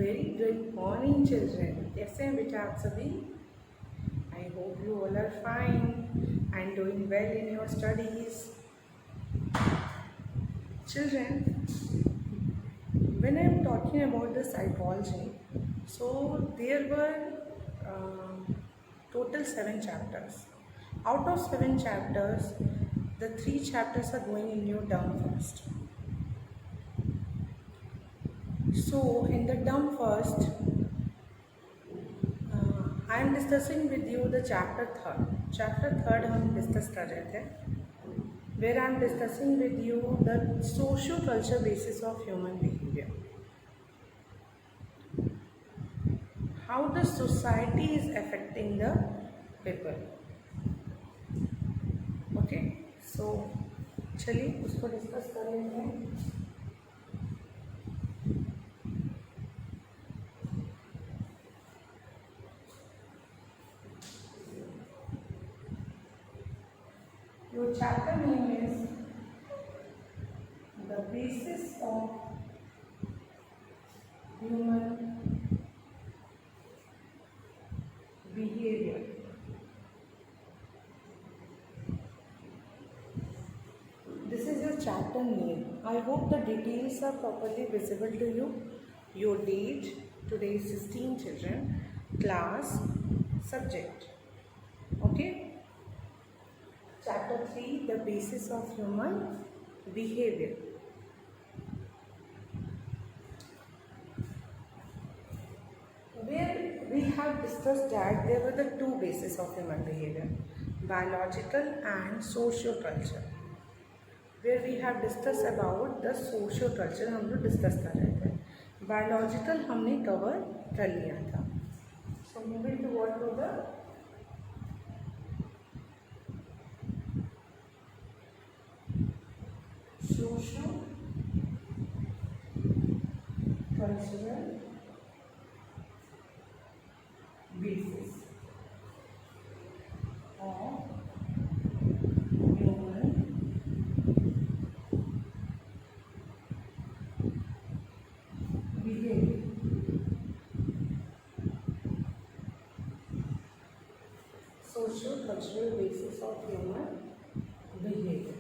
very good morning children. कैसे हैं बेटा आप सभी? I hope you all are fine and doing well in your studies. Children, when I am talking about the psychology, so there were total 7 chapters. Out of 7 chapters, the 3 chapters are going in your term first. So in the term first, I am discussing with you the chapter third. Chapter third हम discuss कर रहे थे, where I am discussing with you the socio-culture basis of human behavior. How the society is affecting the people. Okay, so चलिए उसको discuss कर लेते हैं. Your chapter name is the basis of human behavior. This is your chapter name. I hope the details are properly visible to you. Your date, today is 16 children, class, subject. Okay. Chapter 3, the basis of human behavior. Where we have discussed that there were the 2 bases of human behavior, biological and socio-culture. Where we have discussed about the socio-culture, हम लोग discuss कर रहे थे. Biological हमने cover कर लिया था. So moving toward to the socio-cultural basis of human behavior. Socio-cultural basis of human behavior.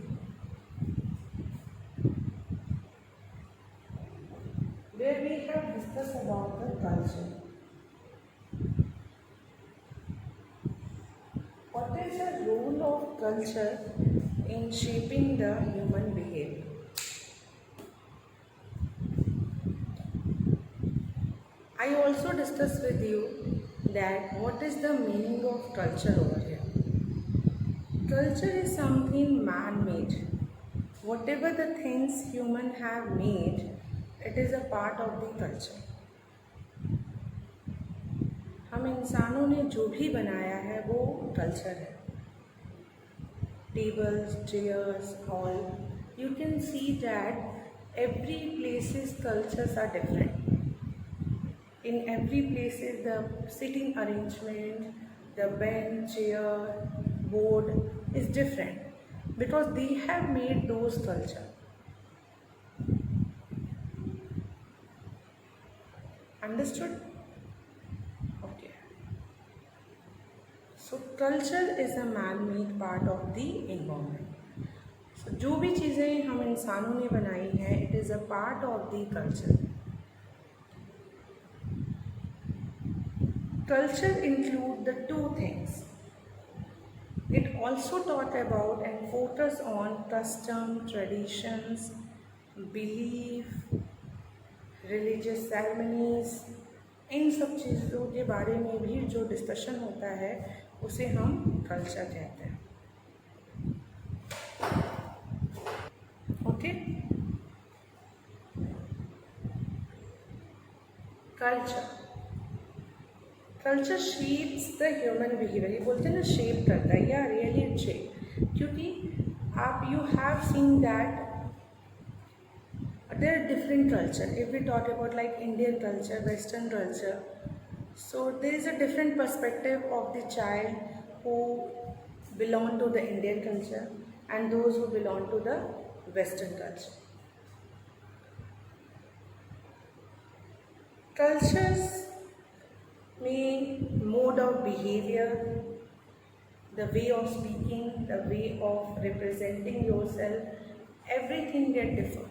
Where we have discussed about the culture. What is the role of culture in shaping the human behavior? I also discussed with you that what is the meaning of culture over here. Culture is something man-made. Whatever the things human have made, it is a part of the culture. हम इंसानों ने जो भी बनाया है वो culture है. Tables, chairs, hall, you can see that every place's cultures are different. In every places the sitting arrangement, the bench, chair, board is different because they have made those culture. Understood? Okay. So culture is a man-made part of the environment. So जो भी चीज़ें हम इंसानों ने बनाई हैं, it is a part of the culture. Culture include the 2 things. It also taught about and focus on custom, traditions, belief, religious ceremonies. इन सब चीज़ों के बारे में भी जो डिस्कशन होता है उसे हम कल्चर कहते हैं. Okay. Culture shapes the human behaviour. ये बोलते हैं ना शेप करता है, या रियली इट शेप, क्योंकि आप you have seen that there are different culture. If we talk about like Indian culture, Western culture, so there is a different perspective of the child who belong to the Indian culture and those who belong to the Western culture. Cultures mean mode of behavior, the way of speaking, the way of representing yourself, everything get differ.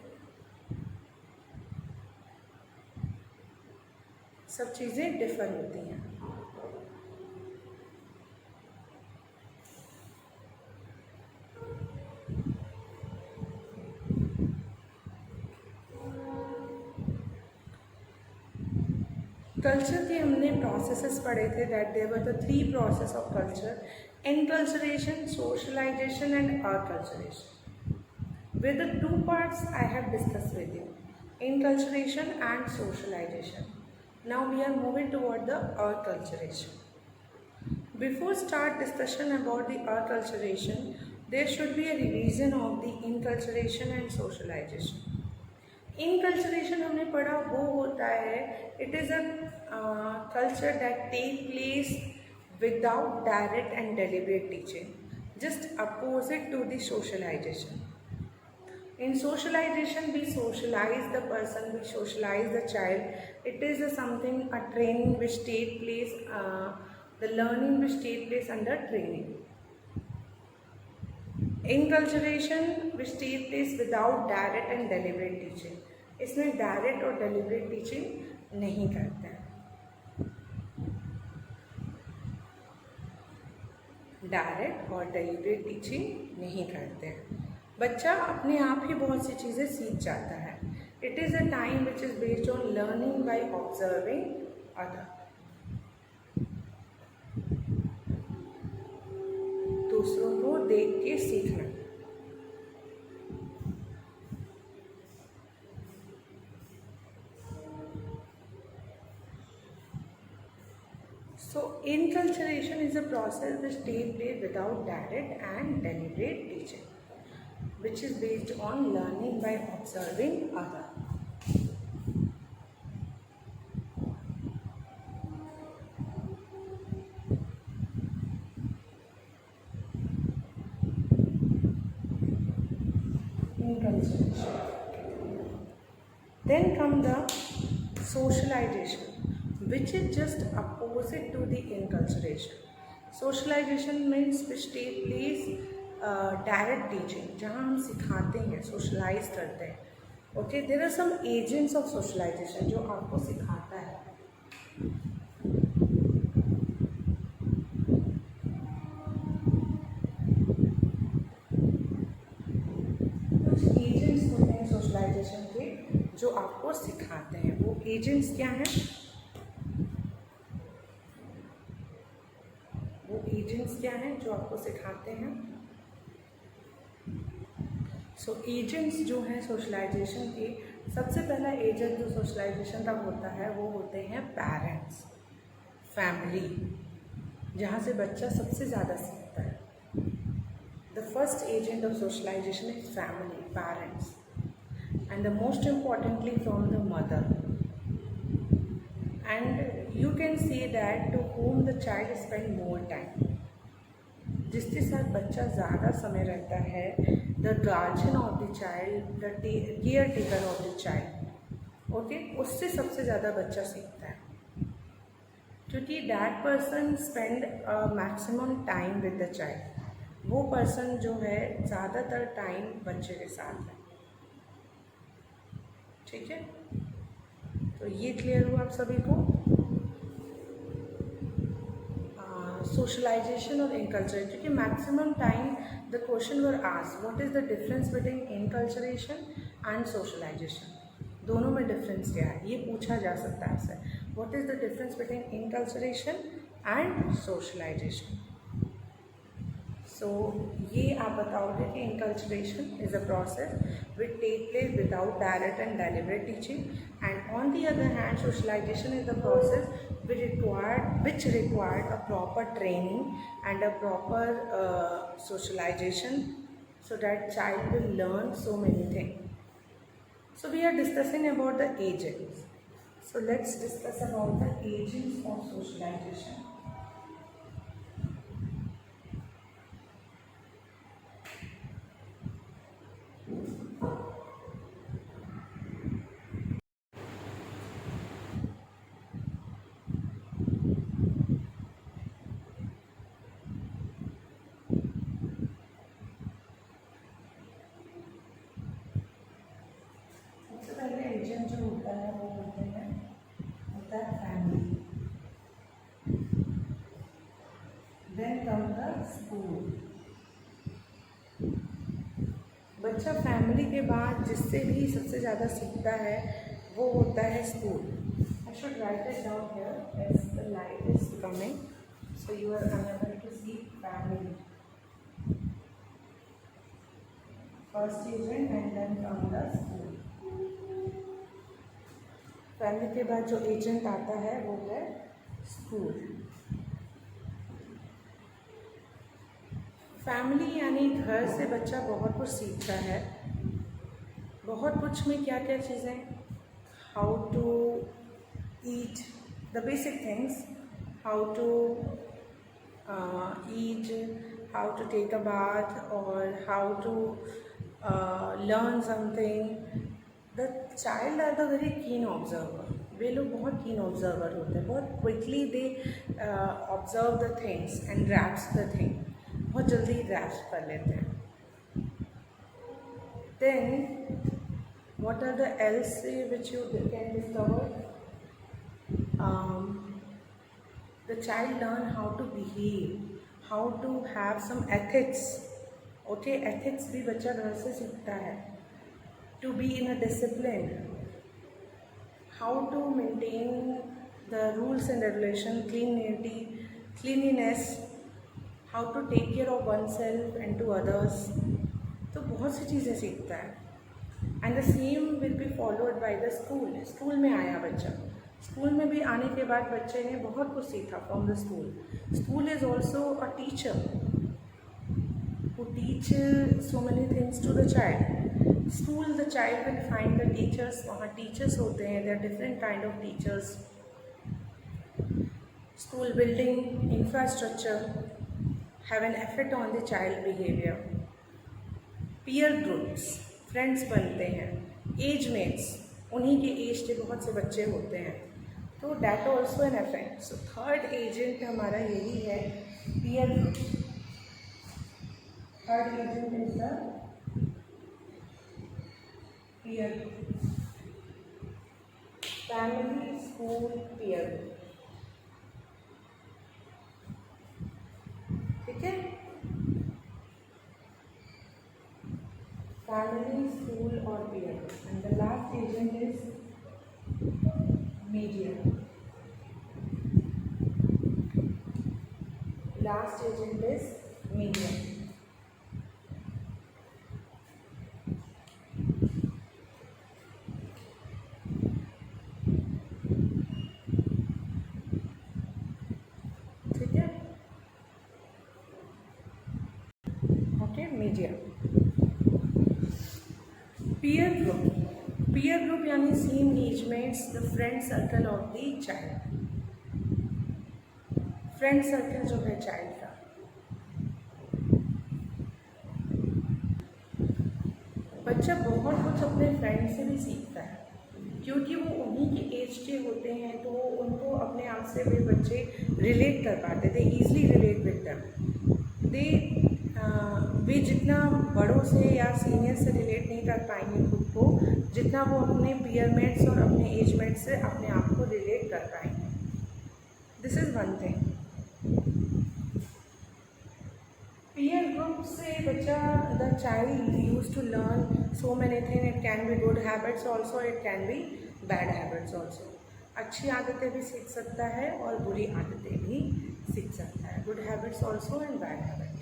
सब चीज़ें differ होती हैं. Culture के हमने processes पढ़े थे, that there were the 3 process of culture: enculturation, socialisation and acculturation. With the 2 parts I have discussed with you, inculturation and socialization. Now we are moving toward the acculturation. Before start discussion about the acculturation, there should be a revision of the inculturation and socialization. Inculturation हमने पढ़ा वो होता है, it is a culture that take place without direct and deliberate teaching, just opposite to the socialization. In socialization, we socialize the person, we socialize the child. It is a training which take place, the learning which take place under training. Inculturation which take place without direct and deliberate teaching. इसमें direct और deliberate teaching नहीं करते हैं. Direct और deliberate teaching नहीं करते हैं. बच्चा अपने आप ही बहुत सी चीज़ें सीख जाता है. It is a time which is based on learning by observing other. दूसरों को देख के सीखना. So inculturation is a process which takes place without direct and deliberate teaching, which is based on learning by observing other. Inculturation. Then come the socialization, which is just opposite to the inculturation. Socialization means which take place direct teaching, जहाँ हम सिखाते हैं, socialize करते हैं. Okay, there are some agents of socialization जो आपको सिखाता है. कुछ एजेंट्स होते हैं सोशलाइजेशन के जो आपको सिखाते हैं. वो एजेंट्स क्या हैं? वो एजेंट्स क्या हैं जो आपको सिखाते हैं? सो एजेंट्स जो हैं सोशलाइजेशन के, सबसे पहला एजेंट जो सोशलाइजेशन का होता है वो होते हैं पेरेंट्स, फैमिली, जहाँ से बच्चा सबसे ज़्यादा सीखता है. The first agent of socialization is family, parents, and the most importantly from the mother. And you can say that to whom the child spend more time. जिसके साथ बच्चा ज़्यादा समय रहता है, the guardian of the child, the caretaker of the child, okay, उससे सबसे ज़्यादा बच्चा सीखता है. क्योंकि that person spend maximum time with the child. वो पर्सन जो है ज़्यादातर टाइम बच्चे के साथ है. ठीक है, तो ये क्लियर हुआ आप सभी को? सोशलाइजेशन और इनकल्चरेशन, क्योंकि maximum time the question were asked what is the difference between enculturation and socialization. दोनों में डिफरेंस क्या है ये पूछा जा सकता है आपसे. What is the difference between enculturation and socialization? So ये आप बताओगे कि enculturation is a process which take place without direct and deliberate teaching, and on the other hand socialization is the process which required a proper training and a proper socialization so that child will learn so many things. So we are discussing about the agents. So let's discuss about the agents of socialization. Agent जो होता है वो होता है family, then come the school. बच्चा family के बाद जिससे भी सबसे ज़्यादा सीखता है वो होता है school. I should write it down here as the light is coming, so you are unable to see family first agent and then come the school. Family के बाद जो एजेंट आता है वो है स्कूल। फैमिली यानी घर से बच्चा बहुत कुछ सीखता है। बहुत कुछ में क्या क्या चीज़ें, how to eat the basic things, how to eat, how to take a bath और how to learn something. The child are the very keen observer. वे लोग बहुत कीन ऑब्जर्वर होते हैं, बहुत quickly they observe the things and grasp the thing, बहुत जल्दी grasp कर लेते हैं। Then what are the else which you can discover? The child learn how to behave, how to have some ethics. Okay, ethics भी बच्चा घर से सीखता है। To be in a discipline, how to maintain the rules and regulation, cleanliness, how to take care of oneself and to others. तो बहुत सी चीज़ें सीखता है। And the same will be followed by the school. School में आया बच्चा, school में भी आने के बाद बच्चे ने बहुत कुछ सीखा from the school. School is also a teacher who teach so many things to the child. School the child will find the teachers, वहाँ teachers होते हैं, there are different kind of teachers. School building, infrastructure have an effect on the child behavior. Peer groups, friends बनते हैं, as mats, उन्हीं के as के बहुत से बच्चे होते हैं, तो that also an effect. So third agent हमारा यही है, peer group. Third agent is the peer group, family, school, peer group. ठीक है, family, school और peer group. And the last agent is media. Last agent is media. ठीक है, okay, media. Peer group, peer group यानी same agemates, the friend circle of the child. Friend circle जो है child का, बच्चा बहुत कुछ अपने फ्रेंड से भी सीखता है, क्योंकि वो उन्हीं के एज के होते हैं, तो उनको अपने आप से वे बच्चे रिलेट कर पाते थे, ईजिली रिलेट विद देम। वे जितना बड़ों से या सीनियर से रिलेट नहीं कर पाएंगे खुद को, जितना वो अपने पीयरमेट्स और अपने एजमेट्स से अपने आप को रिलेट कर पाएंगे। This is one thing. Peer group से बच्चा, the child use to learn so many thing. It can be good habits also, it can be bad habits also. अच्छी आदतें भी सीख सकता है और बुरी आदतें भी सीख सकता है, good habits also and bad habits.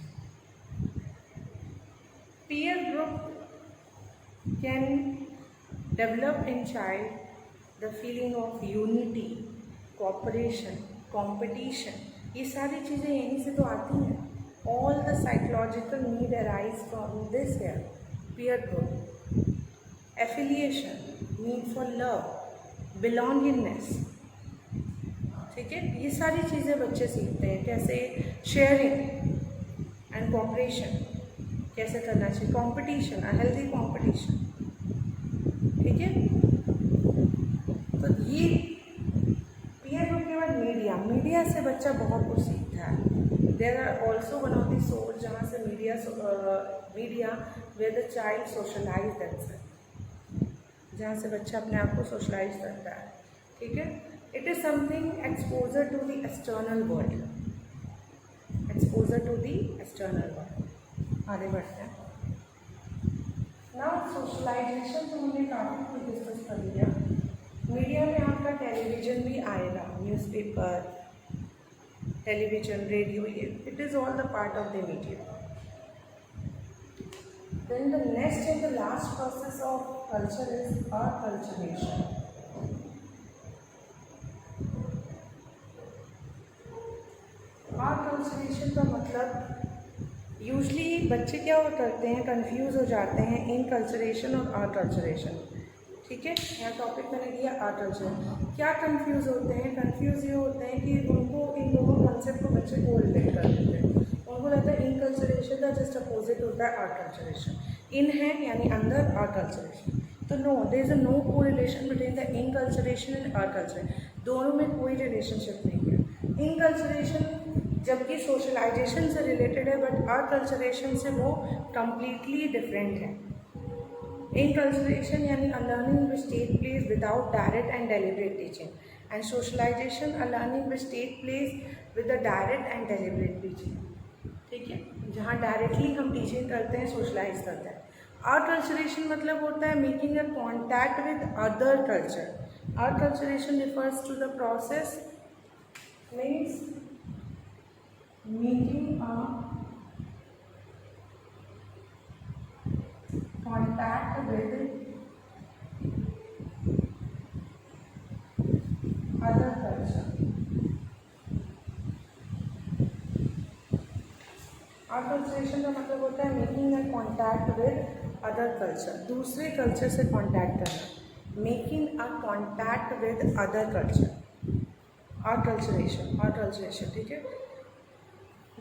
Peer group can develop in child the feeling of unity, cooperation, competition. ये सारी चीज़ें यहीं से तो आती हैं। All the psychological need arise from this here. Peer group, affiliation, need for love, belongingness. ठीक है, ये सारी चीज़ें बच्चे सीखते हैं। कैसे शेयरिंग एंड कोऑपरेशन कैसे करना चाहिए, कंपटीशन, अ हेल्दी कंपटीशन। ठीक है, तो ये पीयर ग्रुप के बाद मीडिया। मीडिया से बच्चा बहुत कुछ सीखता है। There are also one of the source जहाँ से media where the child socialize themself. जहाँ से बच्चा अपने आप को सोशलाइज करता है, ठीक है। It is something exposure to the external world, exposure to the external world. आगे बढ़ते हैं। नाउ सोशलाइजेशन तो हमने काफ़ी कुछ डिस्कस कर लिया। मीडिया में आपका टेलीविज़न भी आएगा, newspaper, television, radio, it is all the part of the media. Then the next and the last process of culture is acculturation. Acculturation का मतलब यूजली बच्चे क्या करते हैं, कंफ्यूज हो जाते हैं इनकल्चरेशन और आकल्चरेशन, ठीक है। यहाँ टॉपिक मैंने दिया आकल्चर। क्या कंफ्यूज होते हैं? कंफ्यूज ये होते हैं कि उनको इन दोनों कॉन्सेप्ट को बच्चे को रिलेट कर देते हैं। उनको लगता है इनकल्चरेशन का जस्ट अपोजिट होता है आकल्चरेशन। इन है यानी अंदर, आकल्चरेशन तो no, there is a no correlation between the enculturation and acculturation. दोनों में कोई रिलेशनशिप नहीं है। इनकल्चरेशन जबकि सोशलाइजेशन से रिलेटेड है, बट आकल्चरेशन से वो कम्प्लीटली डिफरेंट है। Inculturation यानी a learning which take place without direct and deliberate teaching, and socialization a learning which take place with the direct and deliberate teaching, ठीक है। जहाँ डायरेक्टली हम टीचिंग करते हैं, सोशलाइज करते हैं। आकल्चरेशन मतलब होता है making a contact with other culture. Acculturation refers to the process means making a contact with other culture। Acculturation का मतलब होता है making a contact with other culture, दूसरे कल्चर से कॉन्टैक्ट करना, making a contact with other culture. Acculturation, ठीक है।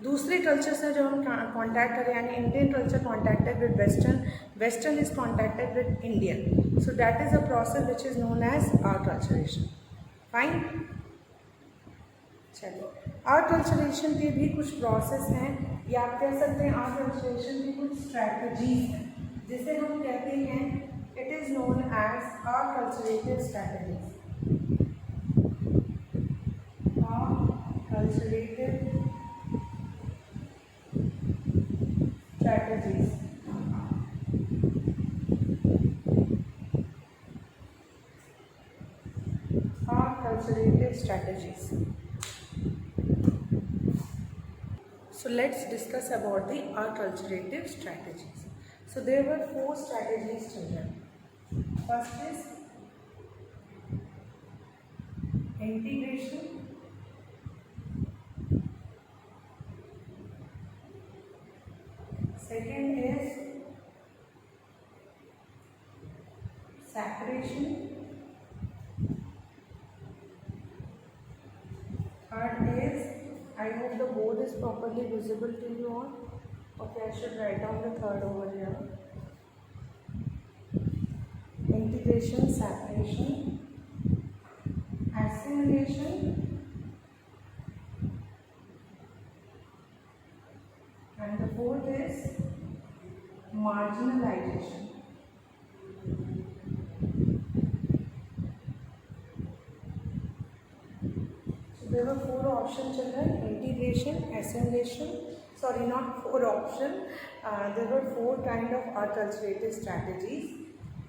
दूसरे कल्चर से जो हम कॉन्टैक्ट करें, यानी Indian culture contacted with western, western is contacted with Indian, so that is a process which is known as acculturation. Fine, चलो। आकल्चरेशन के भी कुछ प्रोसेस हैं, या आप कह सकते हैं आकल्चरेशन की कुछ स्ट्रैटेजीज हैं, जिसे हम कहते हैं it is known as acculturative strategies. Acculturative strategies। Acculturative strategies। So let's discuss about the acculturative strategies. So there were 4 strategies, children. First is integration, second is separation, third is, I hope the board is properly visible to you all. Okay, I should write down the third over here. Integration, separation, assimilation, and the fourth is marginalization. So there were 4 options, children: integration, assimilation. Sorry, not 4 options. There were 4 kind of acculturative strategies: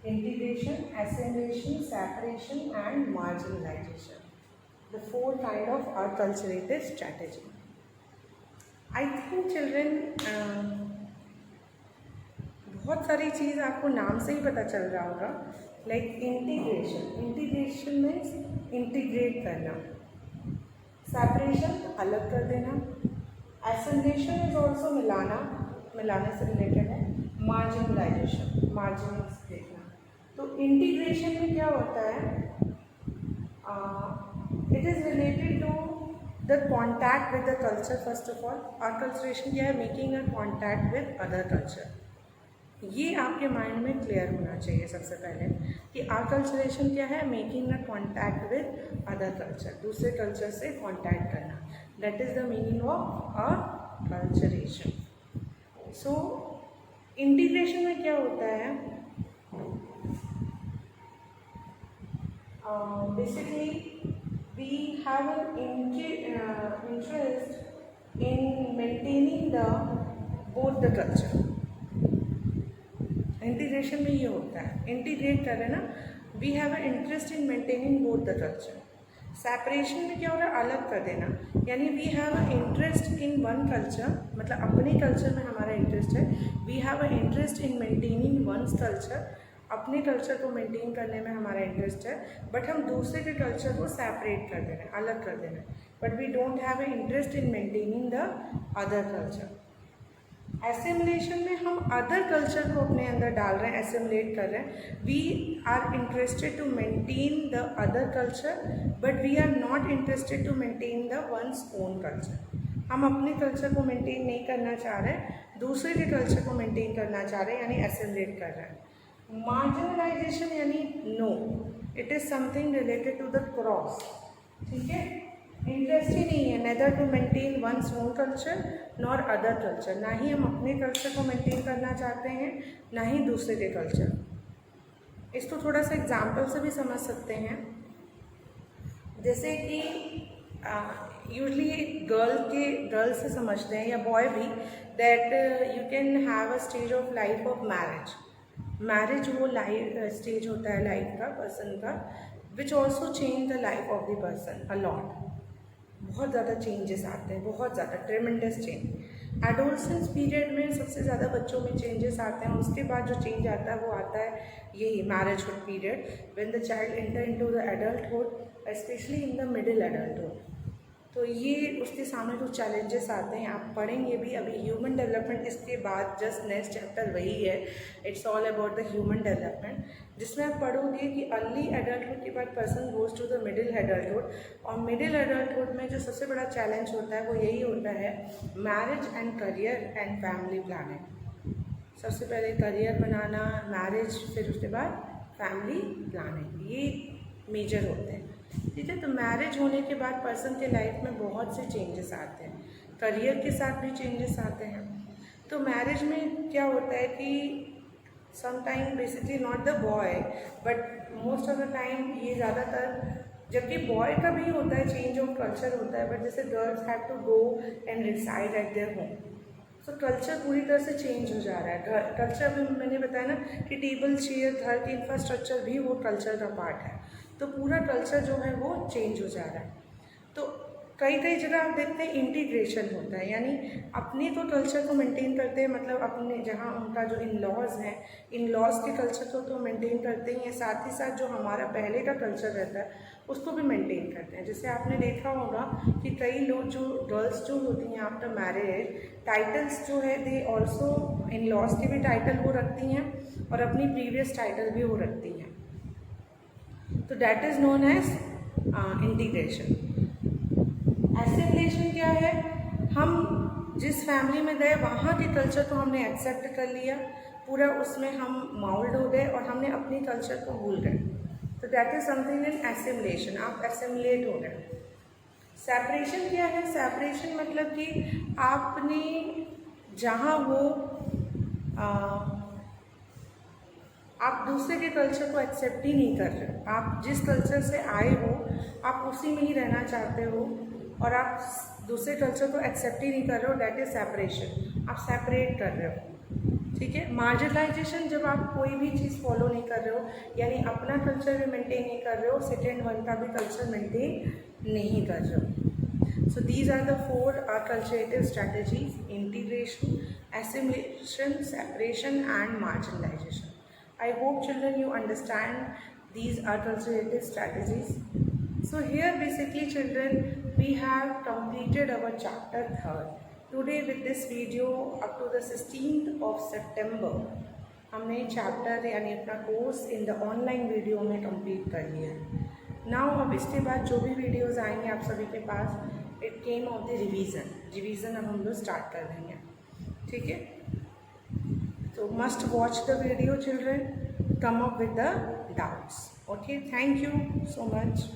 integration, assimilation, separation, and marginalization. The 4 kind of acculturative strategy. I think, children, बहुत सारी चीज़ आपको नाम से ही पता चल रहा होगा। Like integration means integrate करना, सेपरेशन अलग कर देना, एसिमिलेशन इज ऑल्सो मिलाने से रिलेटेड है, मार्जिनलाइजेशन मार्जिनस देखना। तो इंटीग्रेशन में क्या होता है, it is related to the contact with the culture. First of all acculturation क्या है, making a contact with other culture. ये आपके माइंड में क्लियर होना चाहिए सबसे पहले कि आकल्चरेशन क्या है, making a contact with other culture, दूसरे कल्चर से कॉन्टैक्ट करना, that is the meaning of acculturation. So integration में क्या होता है, basically we have an interest in maintaining the both the culture. Integration में ये होता है, इंटीग्रेट कर रहे हैं ना, we have a interest in maintaining both the culture. Separation में क्या हो रहा है, अलग कर देना, यानी we have a interest in one culture, मतलब अपने कल्चर में हमारा इंटरेस्ट है. We have a interest in maintaining one's culture, अपने कल्चर को मेंटेन करने में हमारा इंटरेस्ट है, बट हम दूसरे के कल्चर को सेपरेट कर दे रहे हैं, अलग कर दे रहे हैं, but we don't have a interest in maintaining the other culture. Assimilation में हम अदर कल्चर को अपने अंदर डाल रहे हैं, एसिमुलेट कर रहे हैं. We are interested to maintain the other culture, but we are not interested to maintain the one's own culture. हम अपने कल्चर को मेंटेन नहीं करना चाह रहे हैं, दूसरे के कल्चर को मेंटेन करना चाह रहे हैं, यानी एसिमुलेट कर रहे हैं. मार्जिनलाइजेशन यानी no, it is something related to the cross. ठीक है, इंटरेस्ट ही नहीं है, neither to maintain one's own culture nor other culture. ना ही हम अपने कल्चर को मेंटेन करना चाहते हैं, ना ही दूसरे के कल्चर. इसको थोड़ा सा एग्जाम्पल से भी समझ सकते हैं. जैसे कि यूजली गर्ल से समझते हैं या बॉय भी, that you can have a stage of life of marriage. Marriage वो लाइफ स्टेज होता है लाइफ का, पर्सन का, which also change the life of the person a lot. बहुत ज़्यादा चेंजेस आते हैं, बहुत ज़्यादा ट्रेमेंडस चेंज. एडोलसेंस पीरियड में सबसे ज़्यादा बच्चों में चेंजेस आते हैं. उसके बाद जो चेंज आता है वो आता है यही marriagehood period, when the child enter into the adulthood, specially in the middle adulthood. तो ये उसके सामने जो चैलेंजेस आते हैं आप पढ़ेंगे भी. अभी ह्यूमन डेवलपमेंट इसके बाद जस्ट नेक्स्ट चैप्टर वही है, it's all about the human development, जिसमें आप पढ़ोगे कि अर्ली एडल्टहुड के बाद person goes to the middle adulthood. और मिडिल एडल्टहुड में जो सबसे बड़ा चैलेंज होता है वो यही होता है, marriage and career and family planning. सबसे पहले करियर बनाना, मैरिज, फिर उसके बाद फैमिली प्लानिंग, ये मेजर होते हैं. ठीक है, तो मैरिज होने के बाद पर्सन के लाइफ में बहुत से चेंजेस आते हैं, करियर के साथ भी चेंजेस आते हैं. तो मैरिज में क्या होता है कि sometime basically not the boy but most of the time ये ज़्यादातर, जबकि बॉय का भी होता है चेंज ऑफ कल्चर होता है, बट जैसे girls have to go and reside at their home. So culture पूरी तरह से चेंज हो जा रहा है. कल्चर भी मैंने बताया ना कि टेबल चेयर, घर के इंफ्रास्ट्रक्चर भी वो कल्चर का पार्ट है. तो पूरा कल्चर जो है वो चेंज हो जा रहा है. तो कई जगह आप देखते हैं इंटीग्रेशन होता है, यानी अपने तो कल्चर को मेंटेन करते हैं, मतलब अपने जहाँ उनका जो इन लॉज हैं, इन लॉज के कल्चर को तो मेंटेन करते ही हैं, साथ ही साथ जो हमारा पहले का कल्चर रहता है उसको भी मेंटेन करते हैं. जैसे आपने देखा होगा कि कई लोग, जो गर्ल्स जो होती हैं आफ्टर मैरिज, टाइटल्स जो है दे ऑल्सो, इन लॉज के भी टाइटल वो रखती हैं और अपनी प्रीवियस टाइटल भी वो रखती हैं. तो that is known as integration. Assimilation क्या है, हम जिस फैमिली में गए वहाँ के कल्चर को हमने एक्सेप्ट कर लिया, पूरा उसमें हम माउल्ड हो गए और हमने अपनी कल्चर को भूल गए. तो that is something in assimilation, आप एसिमुलेट हो गए. सेपरेशन क्या है, सेपरेशन मतलब कि आपने जहाँ वो आप दूसरे के कल्चर को एक्सेप्ट ही नहीं कर रहे. आप जिस कल्चर से आए हो आप उसी में ही रहना चाहते हो और आप दूसरे कल्चर को एक्सेप्ट ही नहीं कर रहे हो. दैट इज़ सेपरेशन, आप सेपरेट कर रहे हो. ठीक है. मार्जिनलाइजेशन, जब आप कोई भी चीज़ फॉलो नहीं कर रहे हो, यानी अपना कल्चर भी मेंटेन नहीं कर रहे हो, सेकेंड वन का भी कल्चर मेंटेन नहीं कर रहे हो. So these are the four culturative strategies: integration, assimilation, separation and marginalization. I hope children you understand these culturative strategies. So here basically children we have completed our chapter 3rd. Today with this video up to the 16th of September हमने chapter यानी अपना course in the online video में complete कर लिया है. Now अब इसके बाद जो भी वीडियोज़ आएंगे आप सभी के पास, it came of the revision अब हम लोग स्टार्ट कर देंगे. ठीक है. तो must watch the video children, come up with the doubts. Okay, thank you so much.